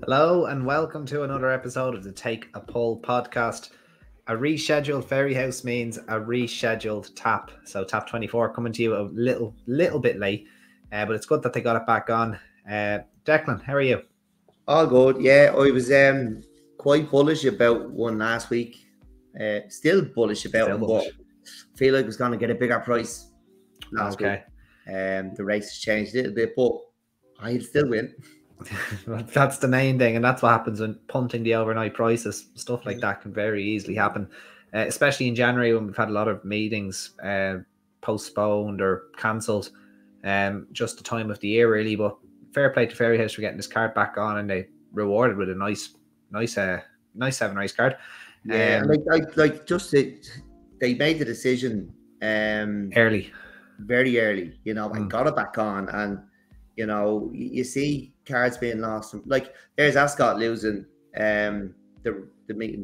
Hello and welcome to another episode of the Take a Pull podcast. A rescheduled Fairyhouse means a rescheduled tap. So tap 24 coming to you a little bit late, but it's good that they got it back on. Declan, how are you? All good. Yeah, I was quite bullish about one last week. Still bullish about him, but I feel like it's going to get a bigger price last week. The race has changed a little bit, but I'd still win. That's the main thing, and that's what happens when punting the overnight prices. Stuff like that can very easily happen, especially in January when we've had a lot of meetings postponed or cancelled. Just the time of the year, really. But fair play to Fairyhouse for getting this card back on, and they rewarded with a nice 7 race card. Yeah, they made the decision early, very early, and got it back on. And you see cards being lost. Like there's Ascot losing the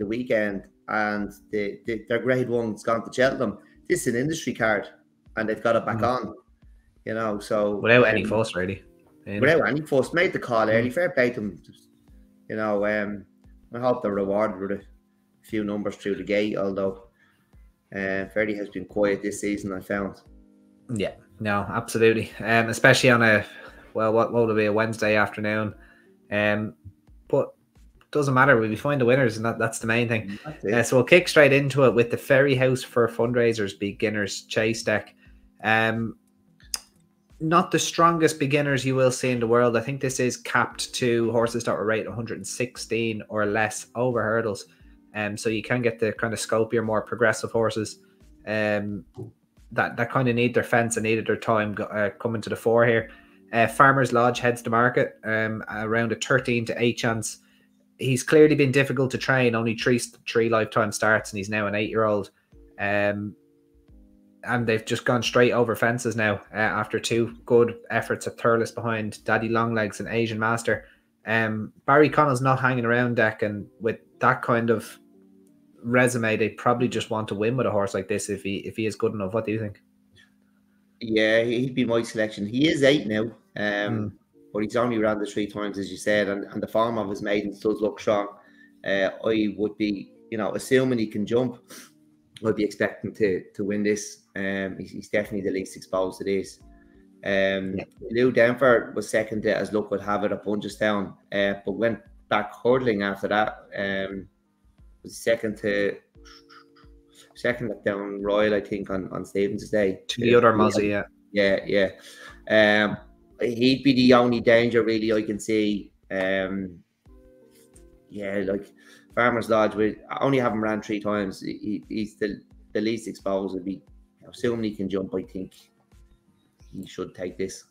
weekend, and their grade one's gone to Cheltenham. This is an industry card, and they've got it back on. So without any fuss, really. Without any fuss, made the call early. Fair play to them. I hope they're rewarded with a few numbers through the gate. Although Ferdy has been quiet this season, I found. Yeah, no, absolutely. Especially on what will be a Wednesday afternoon. But it doesn't matter. We find the winners, and that's the main thing. So we'll kick straight into it with the Fairyhouse for Fundraisers Beginners Chase deck. Not the strongest beginners you will see in the world. I think this is capped to horses that were rated 116 or less over hurdles. So you can get the kind of scopier, more progressive horses that kind of need their fence and needed their time coming to the fore here. Farmer's Lodge heads to market around a 13 to 8 chance. He's clearly been difficult to train, only three lifetime starts, and he's now an 8-year-old. And they've just gone straight over fences now after 2 good efforts at Thurles behind Daddy Longlegs and Asian Master. Barry Connell's not hanging around deck, and with that kind of resume, they probably just want to win with a horse like this if he is good enough. What do you think? Yeah, he'd be my selection. He is 8 now, but he's only ran the 3 times, as you said, and the form of his maidens does look strong. I would be, assuming he can jump, I'd be expecting to win this. He's definitely the least exposed to this. Lou Denver was second to, as luck would have it, at Punchestown, but went back hurdling after that. Was second at Down Royal, I think, on Stevens' Day. To the other Muzzy, yeah. He'd be the only danger really I can see. Like Farmer's Lodge, we only have him ran 3 times. He's the least exposed. Would be, assuming he can jump, I think he should take this.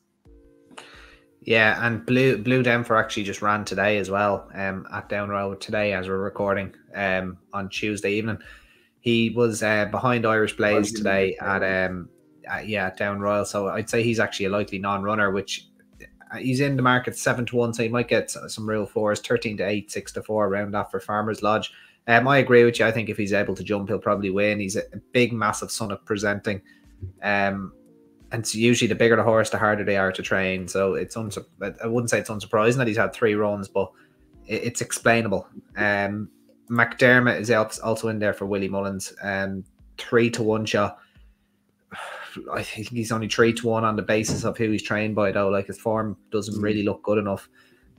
Yeah, and Blue Denver actually just ran today as well, at Down Road today as we're recording on Tuesday evening. He was behind Irish Blaze today at Down Royal, so I'd say he's actually a likely non-runner, which he's in the market 7 to 1, so he might get some real 4s, 13 to 8, 6 to 4 around that for Farmer's Lodge. I agree with you. I think if he's able to jump, he'll probably win. He's a big, massive son of presenting. And it's usually the bigger the horse, the harder they are to train. So I wouldn't say it's unsurprising that he's had 3 runs, but it's explainable. McDermott is also in there for Willie Mullins. 3 to 1 shot. I think he's only 3 to 1 on the basis of who he's trained by, though. Like, his form doesn't really look good enough.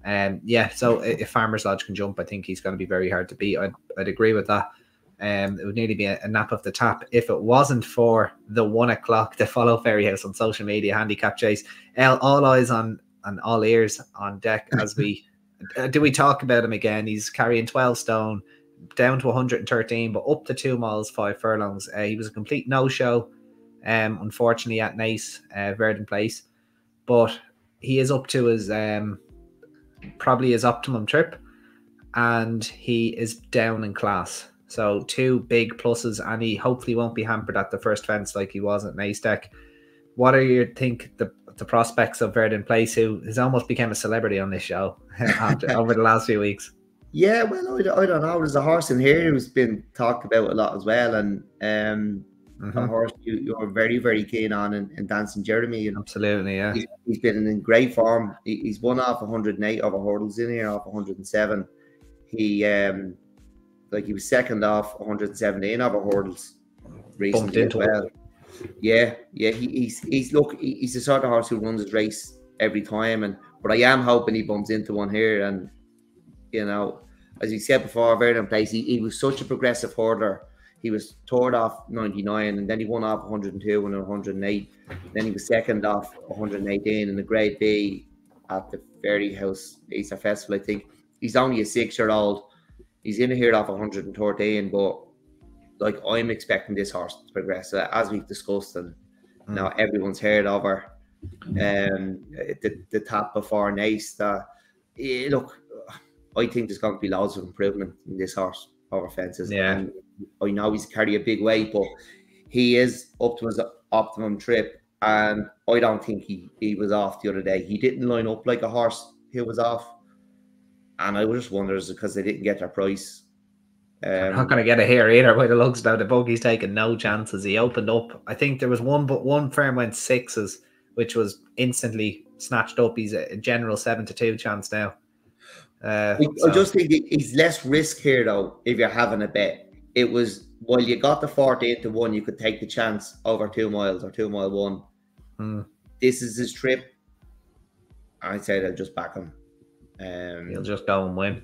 So if Farmer's Lodge can jump, I think he's going to be very hard to beat. I'd agree with that. It would nearly be a nap of the tap if it wasn't for the 1 o'clock to follow Fairyhouse on social media handicap chase. All eyes on and all ears on deck as we do we talk about him again. He's carrying 12 stone, down to 113, but up to 2 miles 5 furlongs. He was a complete no-show, unfortunately, at Naas, Verdon Place, but he is up to his probably his optimum trip, and he is down in class. So 2 big pluses, and he hopefully won't be hampered at the first fence like he was at Naas deck. What are your the prospects of Verdon Place, who has almost become a celebrity on this show over the last few weeks? Yeah, well, I don't know. There's a horse in here who's been talked about a lot as well, and a horse you're very, very keen on, and Dancing Jeremy. And absolutely, yeah. He's been in great form. He's won off 108 over hurdles in here, off 107. He he was second off 117 over hurdles recently as well. Yeah. He's the sort of horse who runs his race every time, but I am hoping he bumps into one here. And you know, as you said before, Verdun Place, he was such a progressive hurdler. He was third off 99, and then he won off 102 and 108. Then he was second off 118 in the Grade B at the Fairyhouse Racecourse Festival, I think. He's only a 6-year-old. He's in here off 113, but like, I'm expecting this horse to progress, as we've discussed, and now everyone's heard of her. The top before Nace. Look, I think there's going to be loads of improvement in this horse over fences. Yeah. And I know he's carry a big weight, but he is up to his optimum trip. And I don't think he was off the other day. He didn't line up like a horse who was off. And I just wonder, is it because they didn't get their price? I'm not going to get it here either by the looks now. The buggy's taking no chances. He opened up. I think there was one firm went 6s, which was instantly snatched up. He's a general 7-2 chance now. I just think he's less risk here, though, if you're having a bet. It was, well, you got the 14-1, you could take the chance over 2 miles or 2 mile 1. This is his trip. I'd say they'll just back him. He'll just go and win.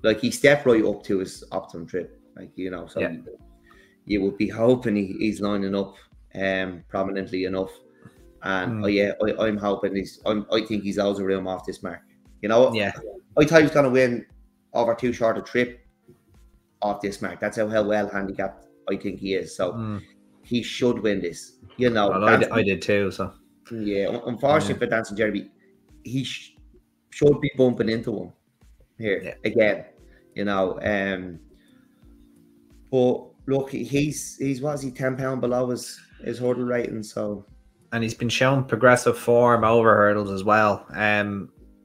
Like, he stepped right up to his optimum trip. Like, you know, so yeah. You would be hoping he's lining up prominently enough. And I'm hoping I think he's loads of room off this mark. You know, I thought he was going to win over too short a trip off this mark. That's how well handicapped I think he is. So he should win this. You know, well, I did too. So yeah, unfortunately for Dancing Jeremy, he should be bumping into him here again. You know, but look, he's what is he, 10 pound below his hurdle rating. So, and he's been shown progressive form over hurdles as well.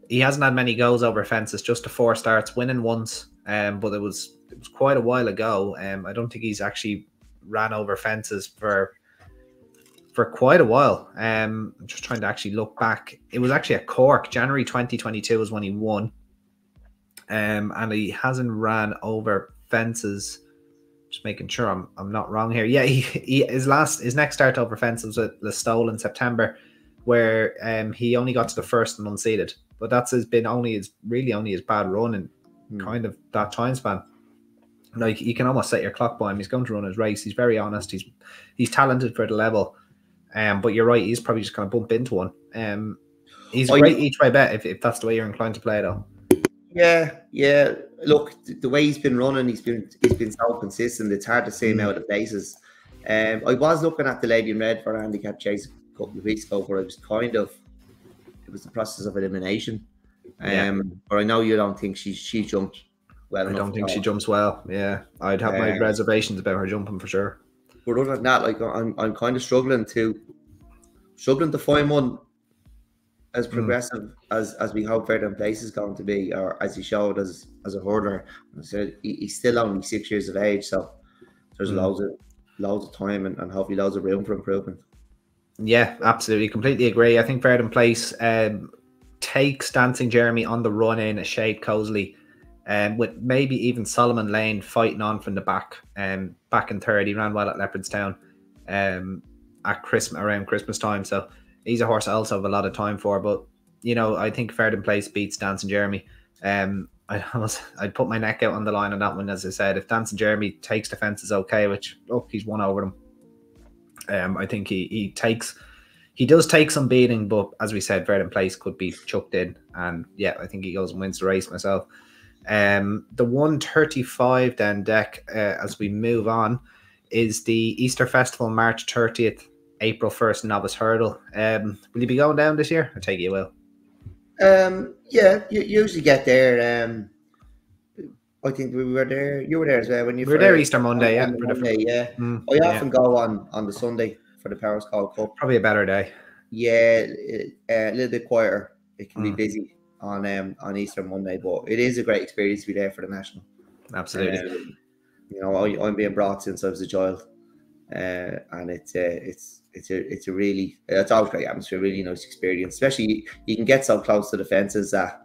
He hasn't had many goes over fences, just the 4 starts, winning once. But it was quite a while ago. I don't think he's actually ran over fences for quite a while. I'm just trying to actually look back. It was actually at Cork, January 2022 was when he won. And he hasn't ran over fences. Just making sure I'm not wrong here. Yeah, his next start over fences was at Listowel in September, where he only got to the first and unseeded. But that's only his bad run in kind of that time span. Like, you can almost set your clock by him. He's going to run his race. He's very honest. He's talented for the level. But you're right, he's probably just going to bump into one. He's a great each way bet if that's the way you're inclined to play, though. Yeah. Look, the way he's been running, he's been so consistent. It's hard to say him out of places. I was looking at the Lady in Red for a handicap chase a couple of weeks ago, where it was the process of elimination. But I know you don't think she jumped well enough. I don't think she jumps well. Yeah, I'd have my reservations about her jumping for sure. But other than that, like, I'm kind of struggling to find one as progressive as we hope Verdun Place is going to be, or as he showed as a hurdler. So he's still only 6 years of age, so there's loads of time and hopefully loads of room for improvement. Yeah, absolutely, completely agree. I think Verdun Place takes Dancing Jeremy on the run in a shade cozily, with maybe even Solomon Lane fighting on from the back. Back in third, he ran well at Leopardstown around Christmas time. So he's a horse I also have a lot of time for. But you know, I think Verdun Place beats Dancing Jeremy. I'd put my neck out on the line on that one. As I said, if Dancing Jeremy takes the fences okay, which look, he's won over them. I think he does take some beating, but as we said, Verdun Place could be chucked in, and yeah, I think he goes and wins the race myself. The 135 then, Dec, as we move on, is the Easter Festival, March 30th, April 1st novice hurdle. Will you be going down this year? I take it you will. Yeah, you usually get there. I think we were there. You were there as well when you were there Easter Monday. I often go on the Sunday for the Powers Call Cup. Probably a better day. Yeah, a little bit quieter. It can be busy on Easter Monday, but it is a great experience to be there for the national. Absolutely. You know, I'm being brought since I was a child. and it's always great atmosphere, really nice experience. Especially you can get so close to the fences at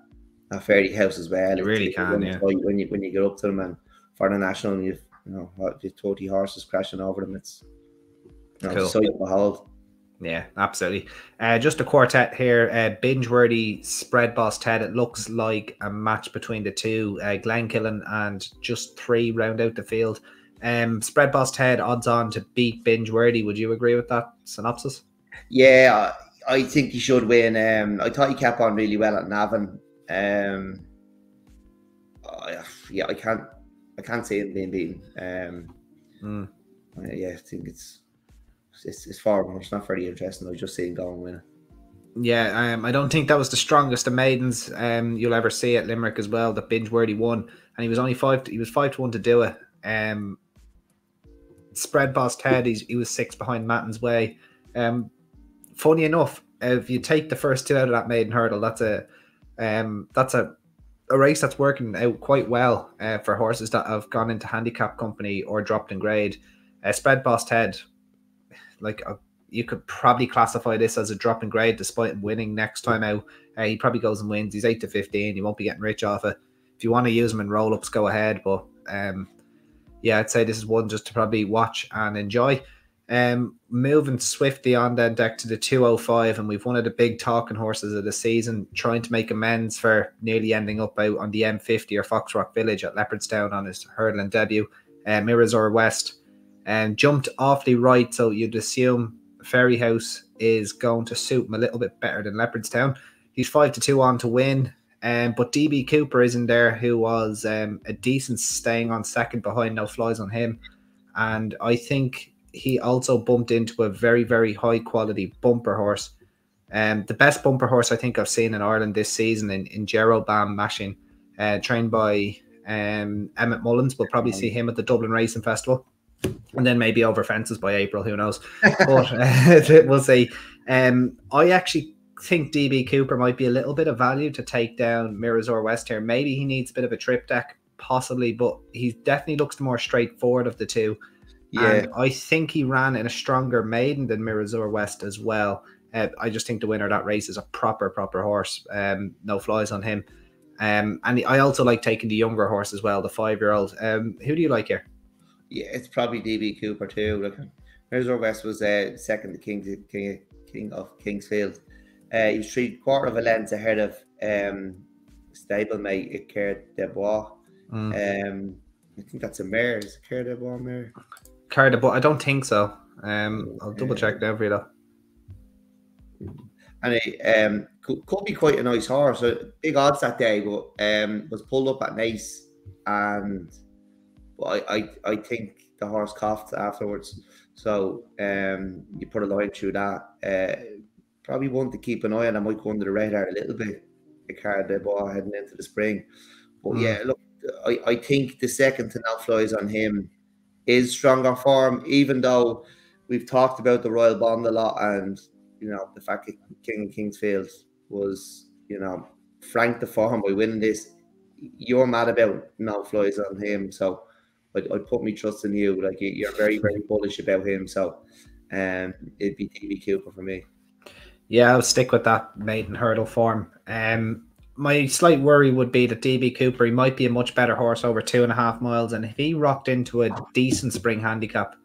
Fairyhouse as well. You really can, yeah. When you get up to them, and for the national, you've 30 horses crashing over them. It's cool. sight to behold. Yeah, absolutely. Just a quartet here. Binge-worthy Spread Boss Ted. It looks like a match between the two. Glenkillen and Just 3 round out the field. Spread Boss Ted odds on to beat Binge-worthy. Would you agree with that synopsis? Yeah, I think he should win. I thought he kept on really well at Navan. Yeah, I can't see him being beaten. Yeah, I think it's far. It's not very interesting. I just see him go and win it. Yeah, I don't think that was the strongest of maidens you'll ever see at Limerick as well. That Binge-worthy won, and he was only 5-1 to do it. Spread Boss Ted, he was 6 behind Matton's Way. Funny enough, if you take the first 2 out of that maiden hurdle, that's a race that's working out quite well for horses that have gone into handicap company or dropped in grade. Spread Boss Ted, you could probably classify this as a drop in grade despite him winning next time out. He probably goes and wins. He's 8-15. He won't be getting rich off it. If you want to use him in roll-ups, go ahead. But yeah, I'd say this is one just to probably watch and enjoy. Moving swiftly on then, Dec, to the 205, and we've one of the big talking horses of the season, trying to make amends for nearly ending up out on the M50 or Foxrock Village at Leopardstown on his hurdling debut. Mirazor West jumped awfully right, so you'd assume Fairyhouse is going to suit him a little bit better than Leopardstown. He's 5-2 on to win, but DB Cooper is in there, who was a decent staying on second behind, no flies on him. And I think he also bumped into a very, very high quality bumper horse. The best bumper horse I think I've seen in Ireland this season in Jerobam Mashing, trained by Emmett Mullins. We'll probably see him at the Dublin Racing Festival. And then maybe over fences by April, who knows? But we'll see. I actually think DB Cooper might be a little bit of value to take down Mirazor West here. Maybe he needs a bit of a trip deck, possibly, but he definitely looks the more straightforward of the two. Yeah, and I think he ran in a stronger maiden than Mirazor West as well. I just think the winner of that race is a proper horse. No flies on him. And I also like taking the younger horse as well, the 5-year-old. Who do you like here? Yeah, it's probably DB Cooper too. Look, Mirazor West was second to King of Kingsfield. He was 3/4 of a length ahead of stablemate Care de Bois. I think that's a mare. Is it Care de Bois mare? Care de Bois? I don't think so. I'll double check now for you though. And it could be quite a nice horse. Big odds that day, but was pulled up at Nace, and I think the horse coughed afterwards. So you put a line through that. Probably one to keep an eye on. I might go under the radar a little bit. The Care de Bois heading into the spring. But yeah, look, I think the second to no flies on him is stronger form, even though we've talked about the Royal Bond a lot, and the fact that King of Kingsfield was franked the form by winning this. You're mad about no flies on him, so I'd put me trust in you. Like, you're very, very bullish about him, so it'd be DB Cooper for me. Yeah, I'll stick with that maiden hurdle form. My slight worry would be that DB Cooper, he might be a much better horse over 2.5 miles, and if he rocked into a decent spring handicap,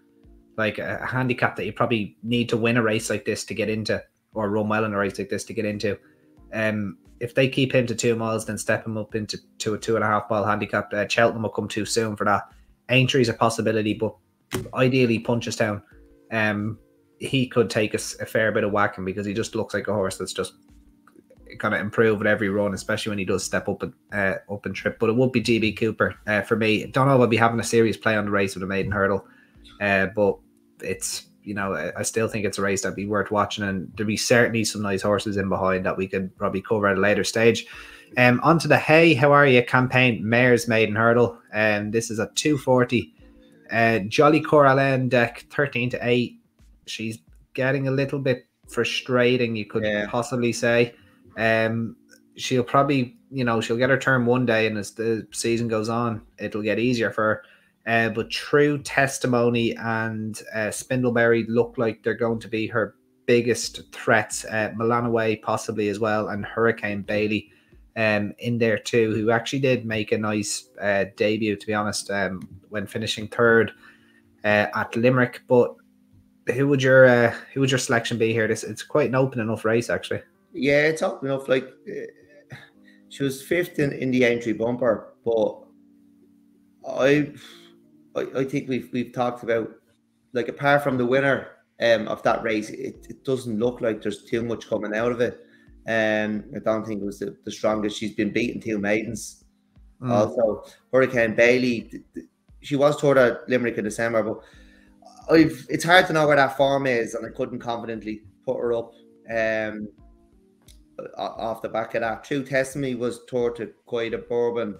like a handicap that you probably need to win a race like this to get into, or run well in a race like this to get into, if they keep him to 2 miles, then step him up into a 2.5 mile handicap, Cheltenham will come too soon for that. Aintry's a possibility, but ideally Punchestown, he could take a fair bit of whacking, because he just looks like a horse that's just kind of improve with every run, especially when he does step up and trip. But it would be DB Cooper for me. Don't know if I'll be having a serious play on the race with a maiden hurdle, but it's I still think it's a race that'd be worth watching, and there'd be certainly some nice horses in behind that we could probably cover at a later stage. Onto the Hey How Are You campaign mares maiden hurdle, and this is at 240. Jolly Coraline Dec 13-8. She's getting a little bit frustrating, you could possibly say. She'll probably she'll get her turn one day, and as the season goes on, it'll get easier for her. But True Testimony and Spindleberry look like they're going to be her biggest threats. Milanaway possibly as well, and Hurricane Bailey in there too, who actually did make a nice debut, to be honest, when finishing third at Limerick. But who would your selection be here? It's quite an open enough race, actually. Yeah, it's open enough. Like she was fifth in the entry bumper, but I think we've talked about, like, apart from the winner of that race, it doesn't look like there's too much coming out of it. I don't think it was the strongest. She's been beaten 2 maidens. Also, Hurricane Bailey, she was toured at Limerick in December, but it's hard to know where that form is, and I couldn't confidently put her up off the back of that. True Testimony was toured to quite a Bourbon,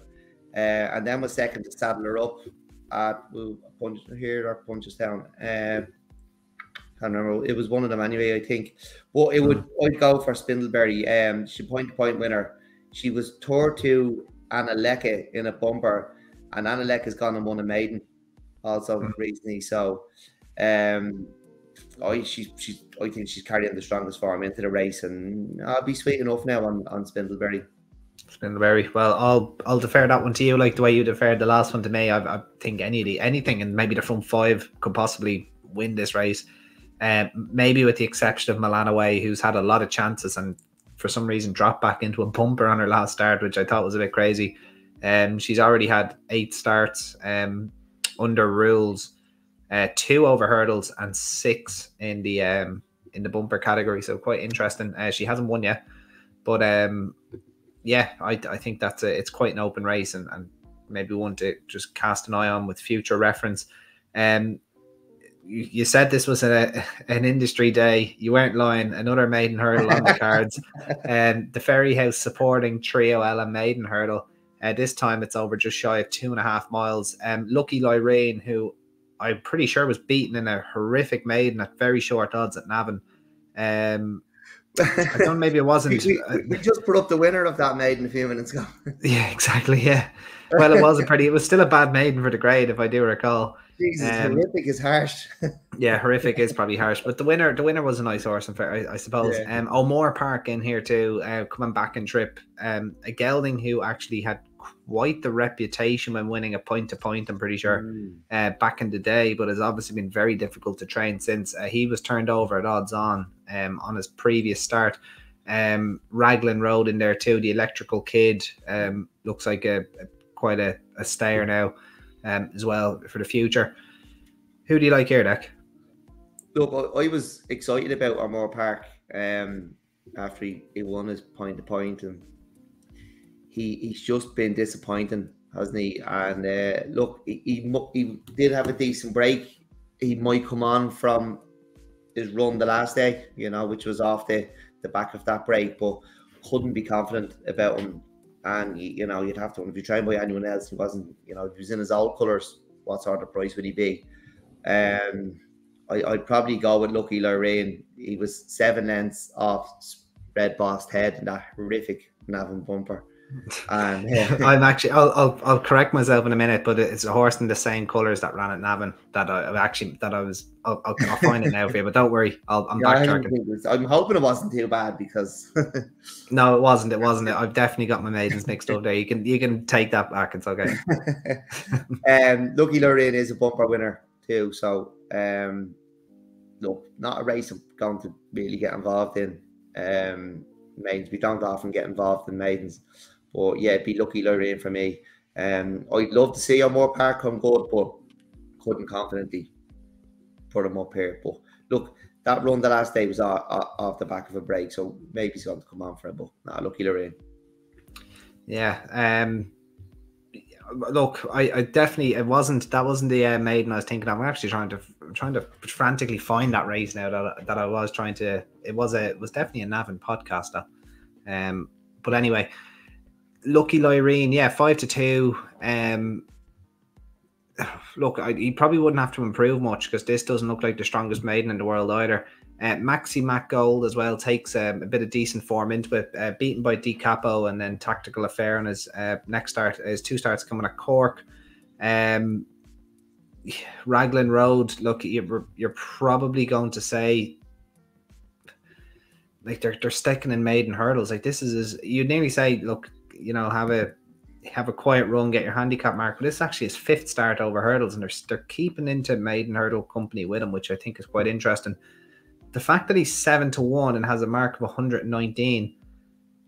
and then was second to saddle her up at Punchestown. Can't remember. It was one of them anyway, I think. But I'd go for Spindleberry. She point-to-point winner. She was toured to Anna Lecca in a bumper, and Anna Lecca's gone and won a maiden also recently. So I think she's carrying the strongest form into the race, and I'll be sweet enough now on Spindleberry. Spindleberry. Well, I'll defer that one to you, like the way you deferred the last one to me. I think anything in maybe the front 5 could possibly win this race. Maybe with the exception of Milanaway, who's had a lot of chances and for some reason dropped back into a bumper on her last start, which I thought was a bit crazy. She's already had 8 starts under rules, 2 over hurdles and 6 in the bumper category. So quite interesting. She hasn't won yet, but yeah, I think it's quite an open race, and maybe one to just cast an eye on with future reference. You said this was an industry day. You weren't lying. Another maiden hurdle on the cards. The Fairyhouse supporting Trio Ella maiden hurdle. This time it's over just shy of 2.5 miles. Lucky Lyrene, who I'm pretty sure was beaten in a horrific maiden at very short odds at Navan. I don't. Maybe it wasn't. we just put up the winner of that maiden a few minutes ago. Yeah, exactly. Yeah. Well, it was still a bad maiden for the grade, if I do recall. Jesus, horrific is harsh. Yeah, horrific is probably harsh, but the winner was a nice horse, I suppose. Yeah. O'Moore Park in here too, coming back in trip. A gelding who actually had quite the reputation when winning a point-to-point, I'm pretty sure, back in the day, but has obviously been very difficult to train since. He was turned over at odds on his previous start. Raglan Road in there too. The Electrical Kid looks like quite a stayer now. As well for the future. Who do you like here, Dec? Look, I was excited about O'Moore Park after he won his point-to-point, and he's just been disappointing, hasn't he? And look, he did have a decent break. He might come on from his run the last day, which was off the back of that break, but couldn't be confident about him. And you'd have to, if you try and buy anyone else, he wasn't, if he was in his old colours, what sort of price would he be? I'd probably go with Lucky Lyrene. He was 7 lengths off Red Boss Head in that horrific Navan bumper. And I'm actually, I'll correct myself in a minute, but it's a horse in the same colours that ran at Navan I'll find it now for you, but don't worry, I'm backtracking. I'm hoping it wasn't too bad, because no, it wasn't. I've definitely got my maidens mixed up there. You can take that back. It's okay. Lucky Lyrene is a bumper winner too, so look, not a race I'm going to really get involved in. Maidens, we don't often get involved in maidens, but yeah, it'd be Lucky Lyrene for me. I'd love to see O'Moore Park come good, but couldn't confidently put him up here. But look, that run the last day was off the back of a break, so maybe he's going to come on for it, but Lucky Lyrene. Yeah. Look, I definitely, that wasn't the maiden I was thinking of. I'm actually trying to frantically find that race now that I was trying to. It was definitely a Navan podcast though. But anyway, Lucky Lyrene, yeah, 5-2. Look, he probably wouldn't have to improve much, because this doesn't look like the strongest maiden in the world either. Maxi Mac Gold as well takes a bit of decent form into it, beaten by Di Capo and then Tactical Affair on his next start. His 2 starts coming at Cork. Raglan Road, look, you're probably going to say, like, they're sticking in maiden hurdles. Like, this is, you'd nearly say, look, you know, have a quiet run, get your handicap mark. But this is actually his 5th start over hurdles, and they're keeping into maiden hurdle company with him, which I think is quite interesting. The fact that he's 7-1 and has a mark of 119,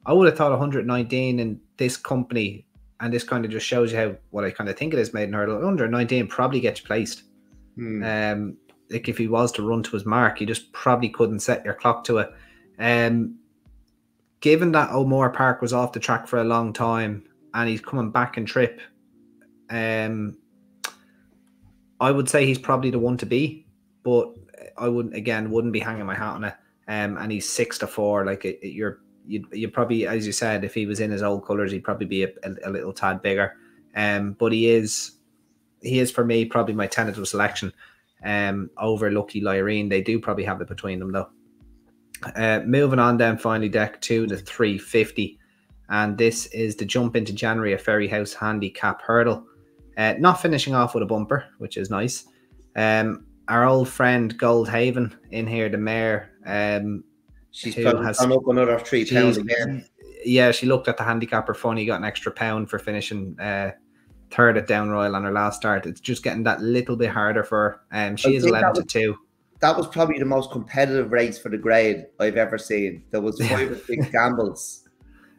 I would have thought 119 in this company, and this kind of just shows you how, what I kind of think it is maiden hurdle. 119 probably gets you placed. Like, if he was to run to his mark, you just probably couldn't set your clock to it. Given that O'Moore Park was off the track for a long time and he's coming back in trip, I would say he's probably the one to be, but I wouldn't be hanging my hat on it. And he's 6-4. Like, you'd probably, as you said, if he was in his old colours, he'd probably be a little tad bigger. But he is for me probably my tentative selection over Lucky Lyrene. They do probably have it between them though. Moving on then, finally, Dec, to the 350, and this is the jump into January, a Fairyhouse handicap hurdle. Not finishing off with a bumper, which is nice. Our old friend Goldhaven in here, the mare. She's probably gone up another £3 again. Yeah, she looked at the handicapper funny, got an extra £1 for finishing 3rd at Down Royal on her last start. It's just getting that little bit harder for her. She is 11-2. That was probably the most competitive race for the grade I've ever seen. There was 5 or 6 gambles.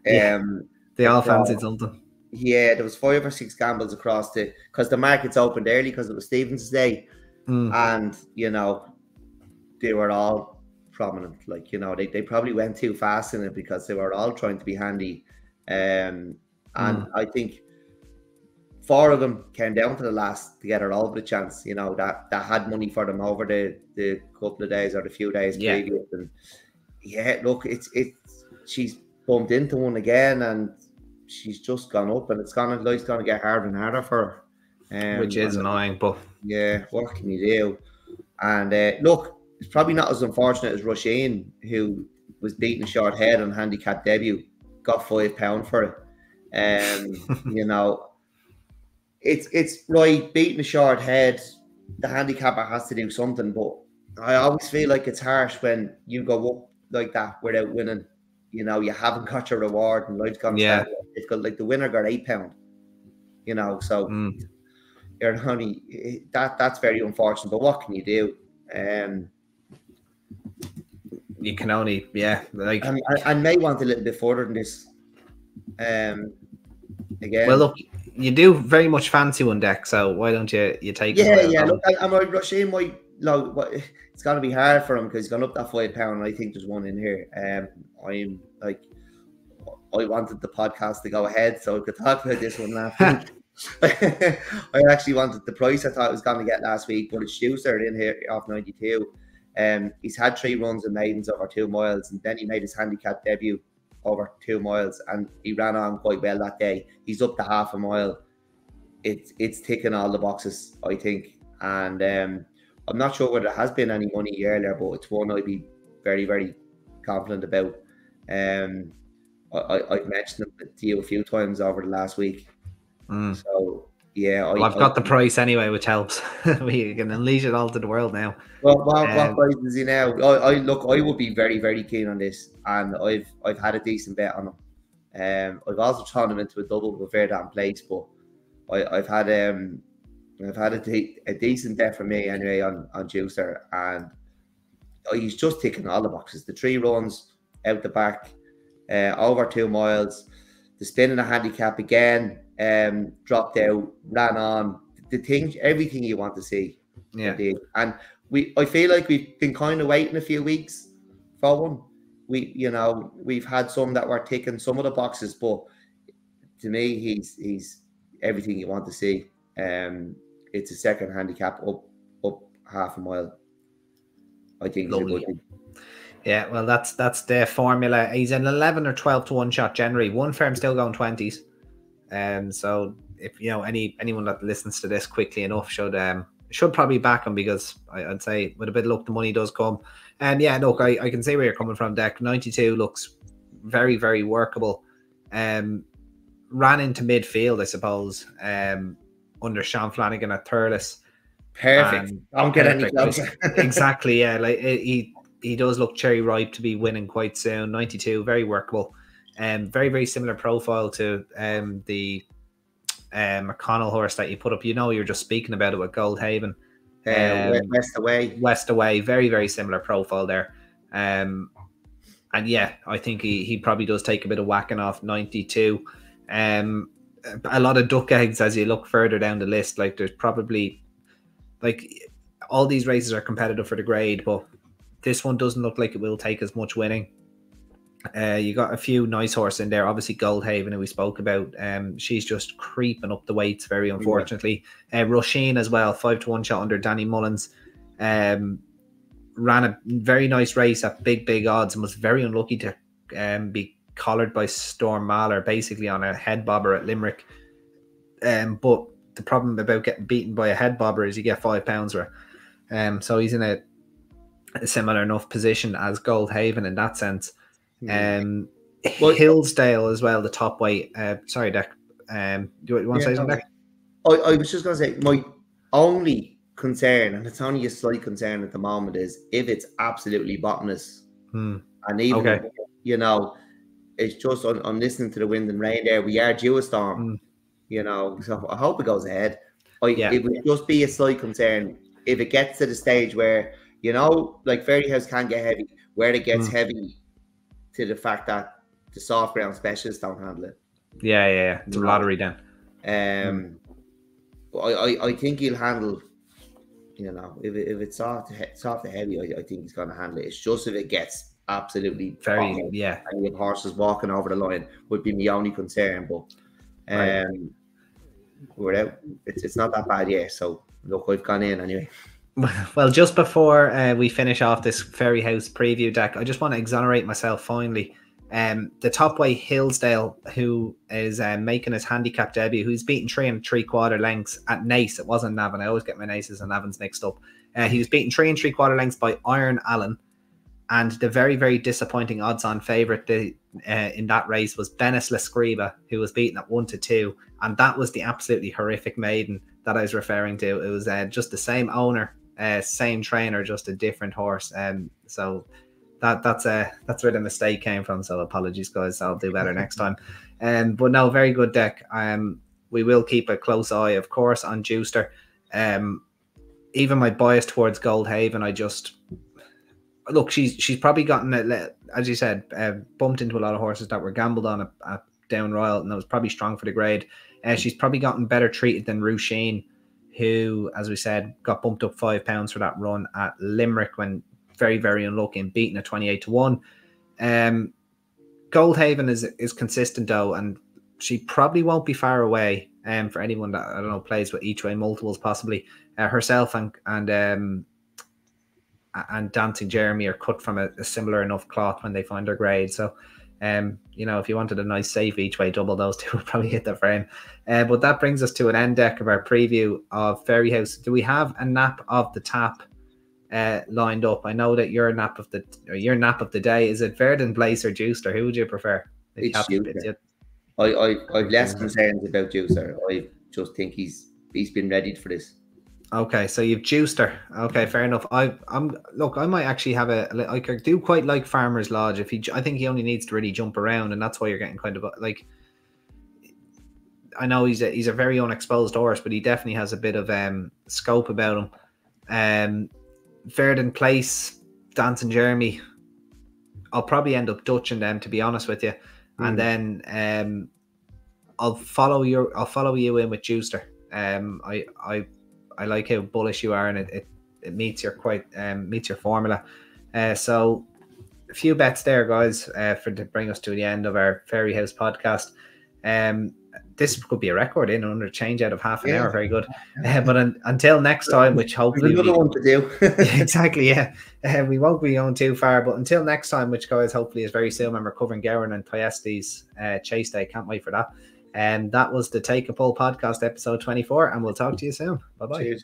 They all fancied something. Yeah, there was 5 or 6 gambles across because the markets opened early because it was Stephen's Day. And, you know, they were all prominent. Like, you know, they probably went too fast in it because they were all trying to be handy. And I think 4 of them came down to the last to get her all with a chance, you know, that had money for them over the couple of days or the few days previous. And look, she's bumped into one again and she's just gone up, and life's gonna get harder and harder for her. Which is annoying, but yeah, what can you do? And look, it's probably not as unfortunate as Roisin, who was beating a short head on handicap debut, got £5 for it. You know, it's right, beating a short head, the handicapper has to do something, but I always feel like it's harsh when you go up like that without winning. You know, you haven't got your reward, and life's gone. It's got, like, the winner got £8. You know, so you're only that's very unfortunate. But what can you do? You can only like, I may want a little bit further than this. Again, well, look, you do very much fancy one, Dec, so why don't you take it? Yeah. Look, I'm Roisin might. No, it's going to be hard for him because he's gone up that £5. I think there's one in here. I'm like, I wanted the podcast to go ahead so I could talk about this one last week. I actually wanted the price I thought I was going to get last week, but it's Schuster in here off 92. He's had 3 runs in maidens over 2 miles, and then he made his handicap debut over 2 miles, and he ran on quite well that day. He's up to half a mile. It's ticking all the boxes, I think, and I'm not sure whether there has been any money earlier, but it's one I'd be very, very confident about. I've mentioned it to you a few times over the last week. So yeah, I've got the price anyway, which helps. We can unleash it all to the world now. Well, what price is he now? I would be very, very keen on this, and I've had a decent bet on him. I've also thrown him into a double with Verdant Place, but I've had a decent bet for me anyway on Juicer, and he's just ticking all the boxes. The 3 runs out the back, over 2 miles, the spin and a handicap again, dropped out, ran on, everything you want to see. Yeah. And I feel like we've been kind of waiting a few weeks for one. We've had some that were ticking some of the boxes, but to me, he's everything you want to see. It's a second handicap up half a mile. I think. Yeah, well, that's the formula. He's an 11 or 12 to 1 shot generally. One firm still going 20s. So if anyone that listens to this quickly enough should probably back him, because I'd say with a bit of luck the money does come. And yeah, look, I can see where you're coming from, Dec. 92 looks very, very workable. Ran into midfield, I suppose, under Sean Flanagan at Thurles. Perfect. Don't get any closer. Exactly, yeah. Like he does look cherry ripe to be winning quite soon. 92, very workable. Very, very similar profile to the McConnell horse that you put up. You're just speaking about it with Goldhaven. West Away. Very, very similar profile there. And yeah, I think he probably does take a bit of whacking off 92. A lot of duck eggs as you look further down the list. Like there's probably all these races are competitive for the grade, but this one doesn't look like it will take as much winning. You got a few nice horses in there. Obviously, Goldhaven, who we spoke about, she's just creeping up the weights, very unfortunately. Roisin as well, 5-1 shot under Danny Mullins. Ran a very nice race at big odds and was very unlucky to be collared by Storm Mahler, basically on a head bobber at Limerick. But the problem about getting beaten by a head bobber is you get £5 for it. So he's in a similar enough position as Goldhaven in that sense. Hillsdale as well, the top weight. Sorry, Dec. Do you want to say something? I was just going to say my only concern, and it's only a slight concern at the moment, is if it's absolutely bottomless. And even it's just I'm listening to the wind and rain there. We are due a storm. So I hope it goes ahead. It would just be a slight concern if it gets to the stage where like Fairyhouse can get heavy, where it gets heavy to the fact that the soft ground specialists don't handle it. Yeah. It's a lottery then. I think he'll handle. If it's soft and heavy, I think he's going to handle it. It's just if it gets absolutely very and you have horses walking over the line would be my only concern. But we're out. It's not that bad yet. So look, I've gone in anyway. Well, just before we finish off this Fairyhouse preview, Dec, I just want to exonerate myself finally. The top weight Hillsdale, who is making his handicap debut, who's beaten 3 3/4 lengths at Nace. It wasn't Navan. I always get my Naces and Navans mixed up. He was beaten 3 3/4 lengths by Iron Allen. And the very, very disappointing odds-on favourite in that race was Benes Lescriba, who was beaten at 1-2. And that was the absolutely horrific maiden that I was referring to. It was just the same owner, same trainer, just a different horse. So that's where the mistake came from. So apologies, guys. I'll do better next time. But no, very good Dec. We will keep a close eye, of course, on Juicer. Even my bias towards Goldhaven, look, she's probably gotten, as you said, bumped into a lot of horses that were gambled on at Down Royal, and that was probably strong for the grade. She's probably gotten better treated than Roisin, who, as we said, got bumped up £5 for that run at Limerick when very, very unlucky and beaten at 28-1. Goldhaven is consistent though, and she probably won't be far away. For anyone that plays with each way multiples, possibly herself and Dancing Jeremy are cut from a similar enough cloth when they find their grade. So, if you wanted a nice safe each way double, those two would probably hit the frame. But that brings us to an end, Dec, of our preview of Fairyhouse. Do we have a nap of the tap lined up? I know that your nap of the day, is it Verdun, Blaze, or Juicer? Who would you prefer? It's Juicer. I've less concerns about Juicer. I just think he's been readied for this. Okay, so you've Juicer. Okay, fair enough. I might actually have I do quite like Farmer's Lodge. I think he only needs to really jump around, and that's why you're getting kind of like. I know he's a very unexposed horse, but he definitely has a bit of scope about him. Verdun Place, Dancing Jeremy, I'll probably end up dutching them, to be honest with you, and then I'll follow you in with Juicer. I like how bullish you are, and it meets your meets your formula. So a few bets there, guys, to bring us to the end of our Fairyhouse podcast. This could be a record in under change out of half an hour. Very good. But until next time, which hopefully another one to do. Exactly, yeah. We won't be going too far, but until next time, which, guys, hopefully is very soon when we're covering Gowan and Thyestes Chase Day. Can't wait for that. And that was the Take a Poll podcast, episode 24, and we'll talk to you soon. Bye bye. Cheers.